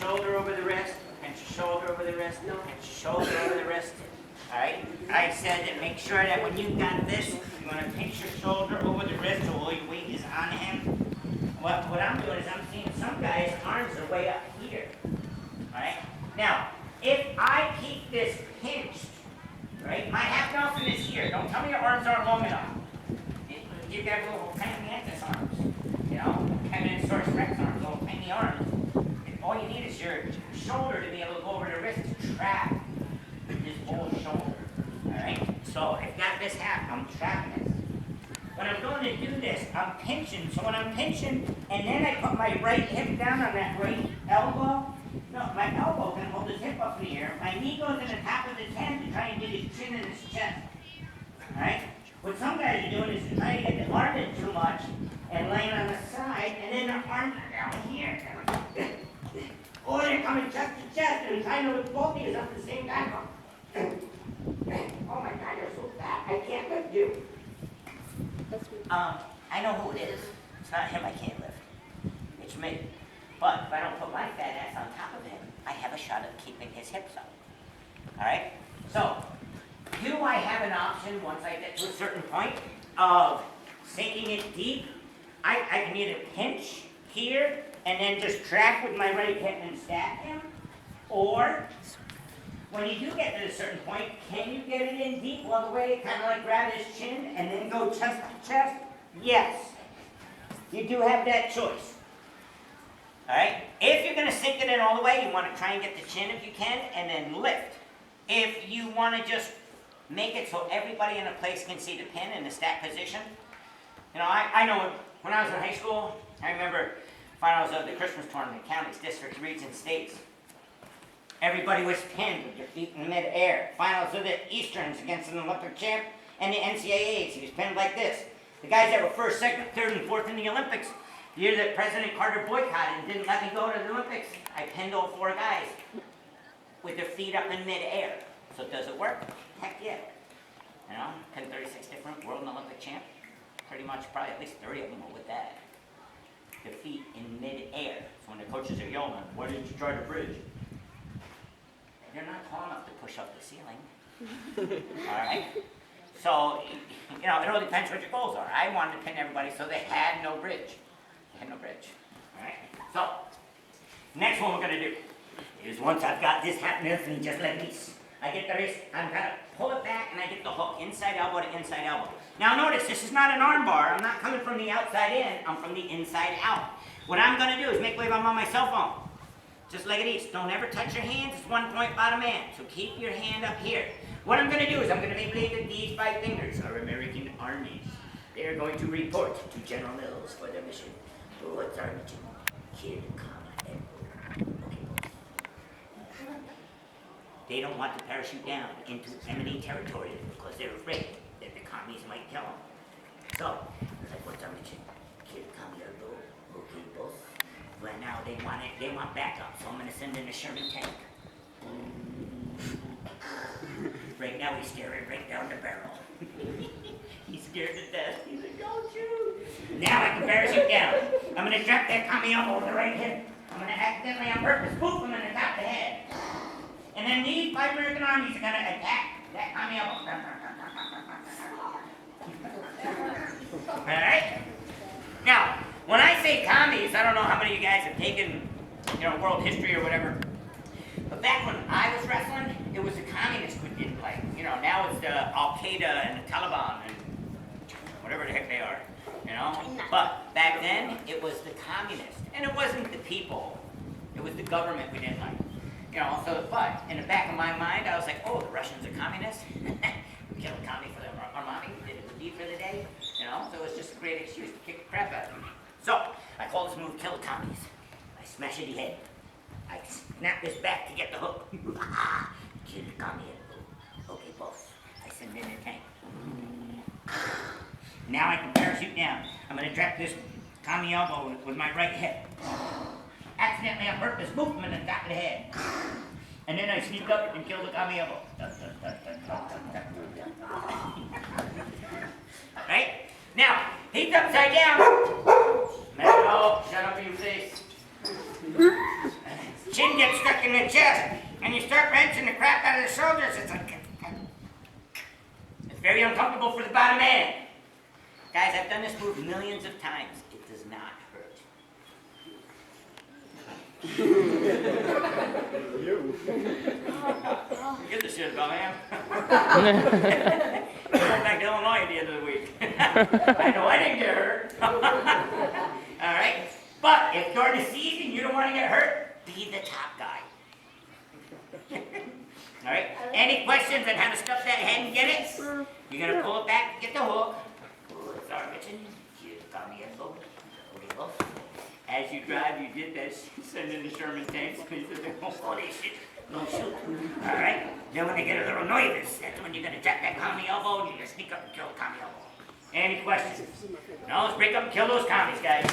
shoulder over the wrist, pinch your shoulder over the wrist, pinch your shoulder over the wrist. All right? I said that make sure that when you got this, you want to pinch your shoulder over the wrist so all your weight is on him. What I'm doing is I'm seeing some guys' arms are way up here. All right? Now, if I keep this pinched, right, my half Nelson is here. Don't tell me your arms aren't long enough. You got little tiny mantis arms, you know, Tyrannosaurus Rex arms, little tiny arms. And all you need is your shoulder to be able to go over the wrist to trap this whole shoulder. All right? So I've got this half, I'm trapping it. When I'm going to do this, I'm pinching. So when I'm pinching, and then I put my right hip down on that right elbow, no, my elbow can hold his hip up in the air. My knee goes in the top of his head to try and get his chin in his chest. All right? What some guys are doing is trying to get the arm in too much and laying on the side, and then their arms are down here. Or they're coming chest to chest and trying to lift both knees up at the same time. Oh my God, you're so fat. I can't lift you. I know who it is. It's not him I can't lift. It's me. But if I don't put my fat ass on top of him, I have a shot at keeping his hips up. All right? So, do I have an option once I get to a certain point of sinking it deep? I can either pinch here and then just track with my right hip and stack him, or when you do get to a certain point, can you get it in deep all the way, kind of like grab his chin and then go chest to chest? Yes. You do have that choice. All right? If you're going to sink it in all the way, you want to try and get the chin if you can, and then lift. If you want to just make it so everybody in a place can see the pin in the stack position. You know, I know when I was in high school, I remember finals of the Christmas tournament, counties, districts, regions, states. Everybody was pinned with your feet in mid-air. Finals of the Easterns against an Olympic champ and the NCAAs. He was pinned like this. The guys that were first, second, third, and fourth in the Olympics, the year that President Carter boycotted and didn't let me go to the Olympics, I pinned all 4 guys with their feet up in mid-air. So does it work? Heck yeah. You know, 36 different world and Olympic champ. Pretty much probably at least 30 of them were with that. Their feet in mid-air. So when the coaches are yelling, why didn't you try to bridge? They're not tall enough to push up the ceiling. All right? So, you know, it all depends what your goals are. I wanted to pin everybody so they had no bridge. They had no bridge. All right? So, next one we're going to do is once I've got this happening, and just like this, I get the wrist, I'm going to pull it back, and I get the hook, inside elbow to inside elbow. Now notice, this is not an arm bar. I'm not coming from the outside in. I'm from the inside out. What I'm going to do is make believe I'm on my cell phone. Just like it is. Don't ever touch your hands. It's 1 point bottom man. So keep your hand up here. What I'm going to do is I'm going to make believe that these 5 fingers are American armies. They are going to report to General Mills for their mission. What's our mission? Kill, comma, and okay. They don't want to parachute down into enemy territory because they're afraid that the commies might kill them. So, like, what's our mission? Kill, comma, okay, boss. Well, now they want backup, so I'm going to send in a Sherman tank. Right now he's staring right down the barrel. He's scared to death. He's like, don't shoot. Now I can parachute down. I'm going to drop that commie elbow with the right hip. I'm going to accidentally on purpose boop him in the top of the head. And then these 5 American armies are going to attack that commie elbow. All right? Now, when I say commies, I don't know how many of you guys have taken, you know, world history or whatever. But back when I was wrestling, it was the communists who didn't like. You know, now it's the Al-Qaeda and the Taliban and whatever the heck they are. You know? But back then, it was the communists. And it wasn't the people. It was the government we didn't like. You know, so, but in the back of my mind, I was like, oh, the Russians are communists? We killed a commie for their army, we did a good deed for the day. You know, so it was just a great excuse to kick the crap out of them. So, I call this move kill commies. I smash it in the head. I snap this back to get the hook. Kill the commie. Okay, boss. I send in a tank. Now I can parachute down. I'm going to drop this commie elbow with my right hip. Accidentally on purpose, boop him in the top of the head. And then I sneak up and kill the commie elbow. Right? Now, he's upside down. No, shut up, you face. chin gets stuck in the chest, and you start wrenching the crap out of the shoulders. It's like, it's very uncomfortable for the bottom man. Guys, I've done this move millions of times. It does not hurt. Give a shit about him. I went back to Illinois at the end of the week. I know I didn't get hurt. All right? But if during the season you don't want to get hurt, be the top guy. All right? Any questions on how to stuff that head and get it? You're going to pull it back, get the hook. Pull it, start reaching. As you drive, you get that send in the Sherman tanks. Oh, they shit. Don't shoot. All right? Then when they get a little nervous, that's when you're going to jack that commie elbow and you're going to sneak up and kill the commie elbow. Any questions? No, let's break up and kill those commies, guys.